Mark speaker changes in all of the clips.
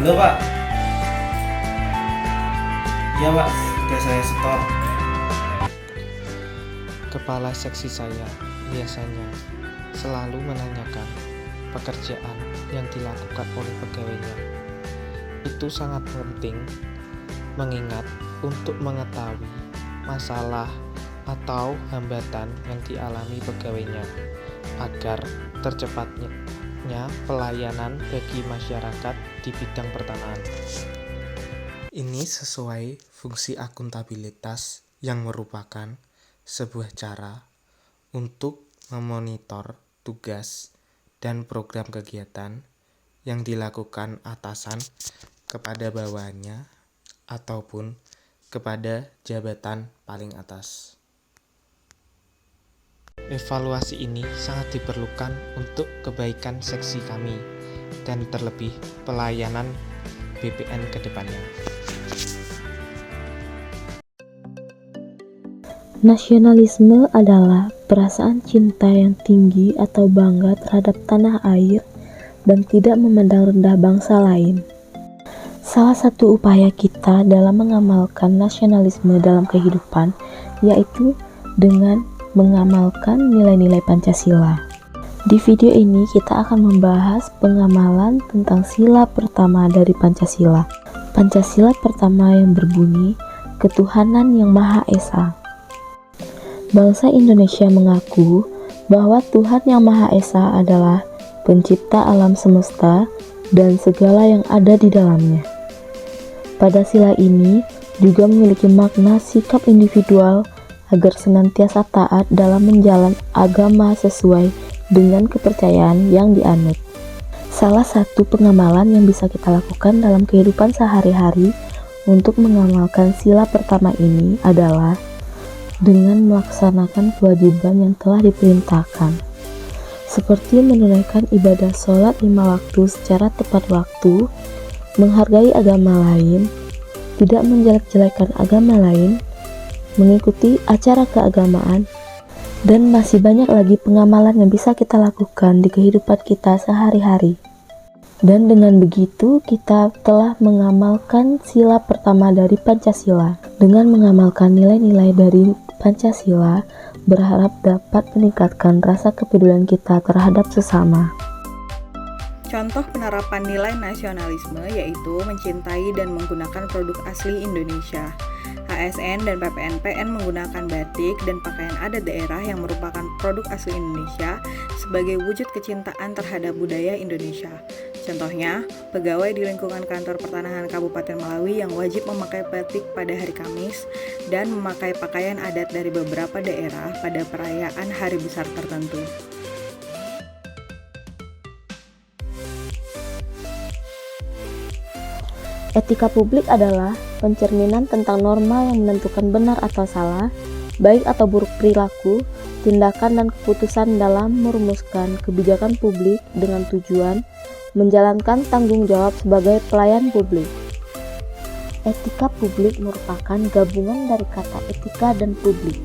Speaker 1: Halo Pak. Iya Pak, udah saya setor.
Speaker 2: Kepala seksi saya biasanya selalu menanyakan pekerjaan yang dilakukan oleh pegawainya. Itu sangat penting mengingat untuk mengetahui masalah atau hambatan yang dialami pegawainya agar tercepatnya pelayanan bagi masyarakat di bidang pertanahan. Ini sesuai fungsi akuntabilitas yang merupakan sebuah cara untuk memonitor tugas dan program kegiatan yang dilakukan atasan kepada bawahannya ataupun kepada jabatan paling atas. Evaluasi ini sangat diperlukan untuk kebaikan seksi kami dan terlebih pelayanan BPN ke depannya.
Speaker 3: Nasionalisme adalah perasaan cinta yang tinggi atau bangga terhadap tanah air dan tidak memandang rendah bangsa lain. Salah satu upaya kita dalam mengamalkan nasionalisme dalam kehidupan yaitu dengan mengamalkan nilai-nilai Pancasila. Di video ini kita akan membahas pengamalan tentang sila pertama dari Pancasila. Pancasila pertama yang berbunyi, Ketuhanan Yang Maha Esa. Bangsa Indonesia mengaku bahwa Tuhan Yang Maha Esa adalah pencipta alam semesta dan segala yang ada di dalamnya. Pada sila ini juga memiliki makna sikap individual agar senantiasa taat dalam menjalan agama sesuai dengan kepercayaan yang dianut. Salah satu pengamalan yang bisa kita lakukan dalam kehidupan sehari-hari untuk mengamalkan sila pertama ini adalah dengan melaksanakan kewajiban yang telah diperintahkan, seperti menunaikan ibadah sholat 5 waktu secara tepat waktu, menghargai agama lain, tidak menjelek-jelekan agama lain, mengikuti acara keagamaan, dan masih banyak lagi pengamalan yang bisa kita lakukan di kehidupan kita sehari-hari. Dan dengan begitu kita telah mengamalkan sila pertama dari Pancasila. Dengan mengamalkan nilai-nilai dari Pancasila, berharap dapat meningkatkan rasa kepedulian kita terhadap sesama.
Speaker 4: Contoh penerapan nilai nasionalisme yaitu mencintai dan menggunakan produk asli Indonesia. ASN dan PPNPN menggunakan batik dan pakaian adat daerah yang merupakan produk asli Indonesia sebagai wujud kecintaan terhadap budaya Indonesia. Contohnya, pegawai di lingkungan kantor pertanahan Kabupaten Melawi yang wajib memakai batik pada hari Kamis dan memakai pakaian adat dari beberapa daerah pada perayaan hari besar tertentu.
Speaker 3: Etika publik adalah pencerminan tentang norma yang menentukan benar atau salah, baik atau buruk perilaku, tindakan dan keputusan dalam merumuskan kebijakan publik dengan tujuan menjalankan tanggung jawab sebagai pelayan publik. Etika publik merupakan gabungan dari kata etika dan publik.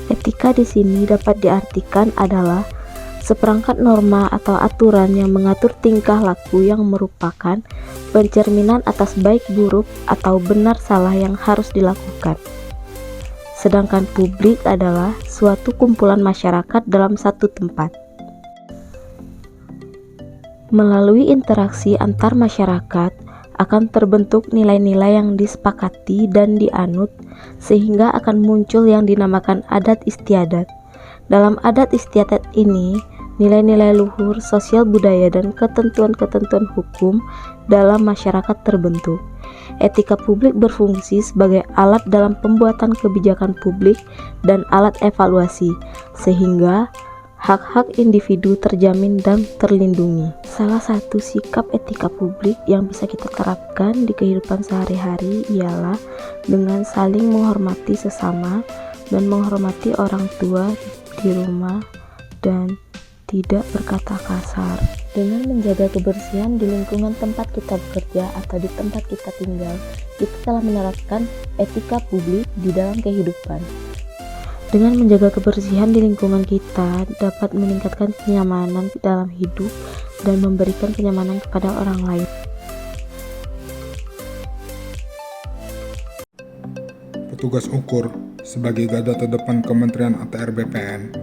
Speaker 3: Etika di sini dapat diartikan adalah seperangkat norma atau aturan yang mengatur tingkah laku yang merupakan pencerminan atas baik buruk atau benar salah yang harus dilakukan. Sedangkan publik adalah suatu kumpulan masyarakat dalam satu tempat. Melalui interaksi antar masyarakat akan terbentuk nilai-nilai yang disepakati dan dianut sehingga akan muncul yang dinamakan adat istiadat. Dalam adat istiadat ini, nilai-nilai luhur, sosial budaya, dan ketentuan-ketentuan hukum dalam masyarakat terbentuk. Etika publik berfungsi sebagai alat dalam pembuatan kebijakan publik dan alat evaluasi, sehingga hak-hak individu terjamin dan terlindungi. Salah satu sikap etika publik yang bisa kita terapkan di kehidupan sehari-hari ialah dengan saling menghormati sesama dan menghormati orang tua di rumah dan tidak berkata kasar. Dengan menjaga kebersihan di lingkungan tempat kita bekerja atau di tempat kita tinggal, kita telah menerapkan etika publik di dalam kehidupan. Dengan menjaga kebersihan di lingkungan kita dapat meningkatkan kenyamanan dalam hidup dan memberikan kenyamanan kepada orang lain.
Speaker 5: Petugas ukur sebagai garda terdepan Kementerian ATR BPN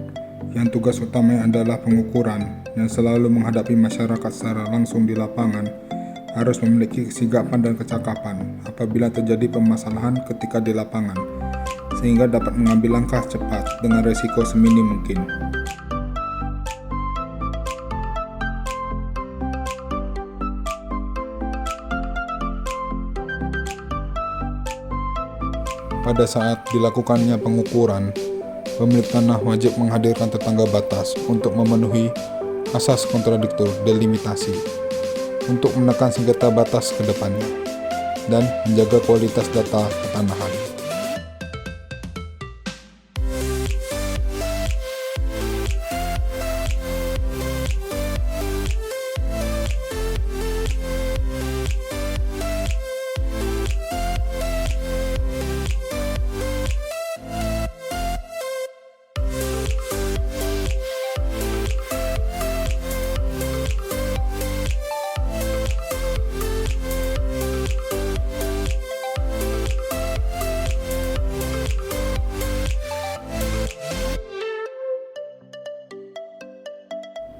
Speaker 5: yang tugas utamanya adalah pengukuran yang selalu menghadapi masyarakat secara langsung di lapangan harus memiliki kesigapan dan kecakapan apabila terjadi permasalahan ketika di lapangan sehingga dapat mengambil langkah cepat dengan resiko seminim mungkin. Pada saat dilakukannya pengukuran, pemilik tanah wajib menghadirkan tetangga batas untuk memenuhi asas kontradiktor delimitasi untuk menekan sengketa batas ke depannya dan menjaga kualitas data pertanahan.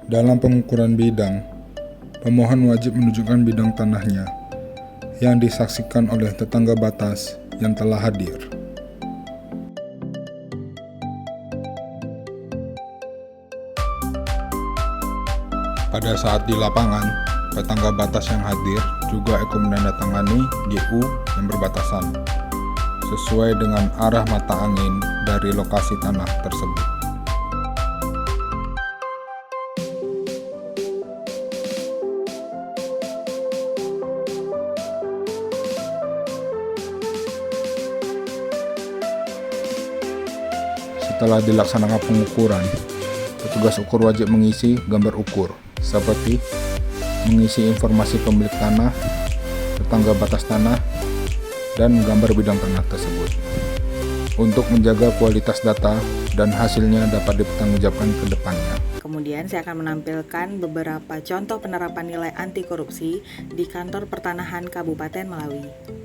Speaker 5: Dalam pengukuran bidang, pemohon wajib menunjukkan bidang tanahnya yang disaksikan oleh tetangga batas yang telah hadir. Pada saat di lapangan, tetangga batas yang hadir juga ikut menandatangani GU yang berbatasan sesuai dengan arah mata angin dari lokasi tanah tersebut. Setelah dilaksanakan pengukuran, petugas ukur wajib mengisi gambar ukur, seperti mengisi informasi pemilik tanah, tetangga batas tanah, dan gambar bidang tanah tersebut, untuk menjaga kualitas data dan hasilnya dapat dipertanggungjawabkan ke depannya.
Speaker 4: Kemudian saya akan menampilkan beberapa contoh penerapan nilai anti korupsi di Kantor Pertanahan Kabupaten Melawi.